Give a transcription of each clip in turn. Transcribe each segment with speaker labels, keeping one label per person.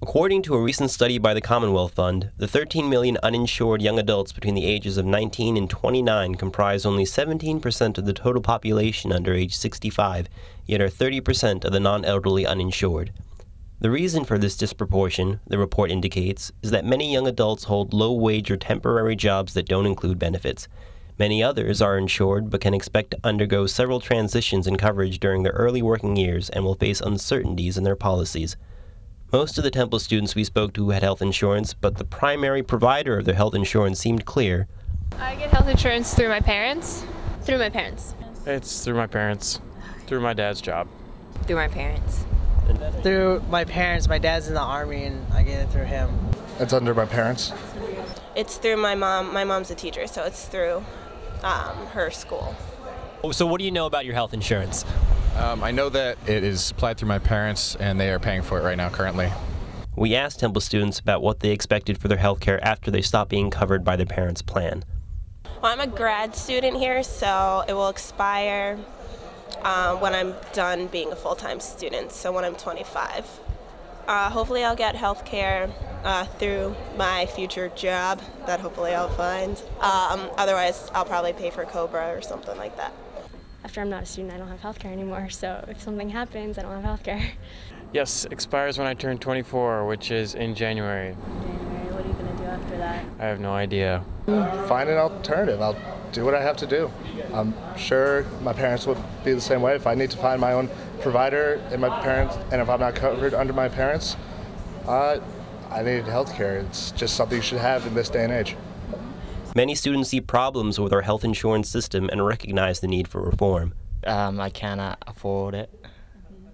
Speaker 1: According to a recent study by the Commonwealth Fund, the 13 million uninsured young adults between the ages of 19 and 29 comprise only 17% of the total population under age 65, yet are 30% of the non-elderly uninsured. The reason for this disproportion, the report indicates, is that many young adults hold low-wage or temporary jobs that don't include benefits. Many others are insured but can expect to undergo several transitions in coverage during their early working years and will face uncertainties in their policies. Most of the Temple students we spoke to had health insurance, but the primary provider of their health insurance seemed clear.
Speaker 2: I get health insurance through my parents.
Speaker 3: Through my parents.
Speaker 4: It's through my parents. Through my dad's job.
Speaker 3: Through my parents.
Speaker 5: Through my parents. My dad's in the Army and I get it through him.
Speaker 6: It's under my parents.
Speaker 7: It's through my mom. My mom's a teacher, so it's through her school.
Speaker 8: So what do you know about your health insurance?
Speaker 6: I know that it is supplied through my parents, and they are paying for it right now currently.
Speaker 1: We asked Temple students about what they expected for their health care after they stopped being covered by their parents' plan.
Speaker 7: Well, I'm a grad student here, so it will expire when I'm done being a full-time student, so when I'm 25. Hopefully I'll get health care through my future job that hopefully I'll find. Otherwise, I'll probably pay for COBRA or something like that.
Speaker 9: After I'm not a student, I don't have health care anymore, so if something happens, I don't have health care.
Speaker 4: Yes, expires when I turn 24, which is in January.
Speaker 9: What are you going to do after that?
Speaker 4: I have no idea.
Speaker 6: Find an alternative. I'll do what I have to do. I'm sure my parents would be the same way. If I need to find my own provider and my parents, and if I'm not covered under my parents, I need health care. It's just something you should have in this day and age.
Speaker 1: Many students see problems with our health insurance system and recognize the need for reform.
Speaker 10: I cannot afford it.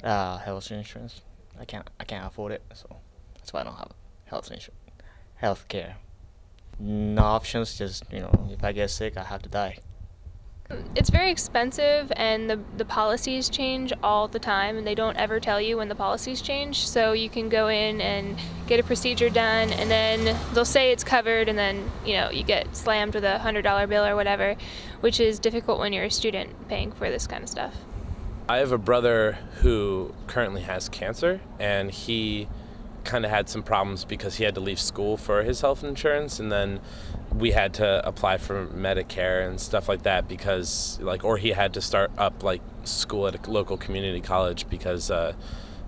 Speaker 10: Health insurance. I can't afford it, so that's why I don't have health insurance. Health care. No options. Just if I get sick, I have to die.
Speaker 2: It's very expensive, and the policies change all the time, and they don't ever tell you when the policies change. So you can go in and get a procedure done, and then they'll say it's covered, and then you get slammed with a $100 bill or whatever, which is difficult when you're a student paying for this kind of stuff.
Speaker 11: I have a brother who currently has cancer, and he kind of had some problems because he had to leave school for his health insurance, and then we had to apply for Medicare and stuff like that because or he had to start up school at a local community college because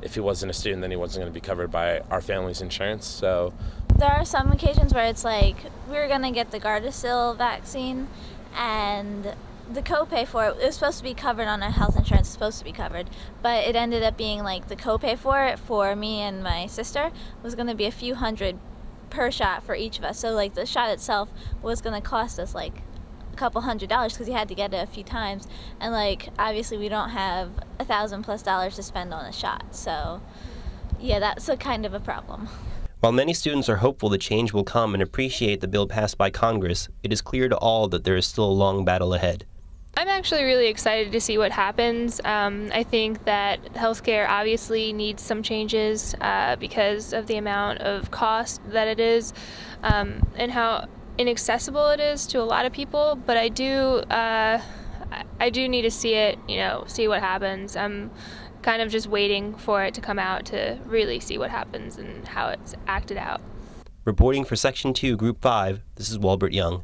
Speaker 11: if he wasn't a student, then he wasn't going to be covered by our family's insurance. So
Speaker 12: there are some occasions where it's like we're going to get the Gardasil vaccine, and the copay for it was supposed to be covered on our health insurance, supposed to be covered, but it ended up being the copay for it for me and my sister was going to be a few $100 per shot for each of us. So the shot itself was going to cost us a couple $100 because you had to get it a few times, and obviously we don't have $1,000+ to spend on a shot. So yeah, that's a kind of a problem.
Speaker 1: While many students are hopeful that change will come and appreciate the bill passed by Congress, it is clear to all that there is still a long battle ahead.
Speaker 2: I'm actually really excited to see what happens. I think that healthcare obviously needs some changes because of the amount of cost that it is and how inaccessible it is to a lot of people. But I do need to see it, see what happens. I'm kind of just waiting for it to come out to really see what happens and how it's acted out.
Speaker 1: Reporting for Section 2, Group 5, this is Walbert Young.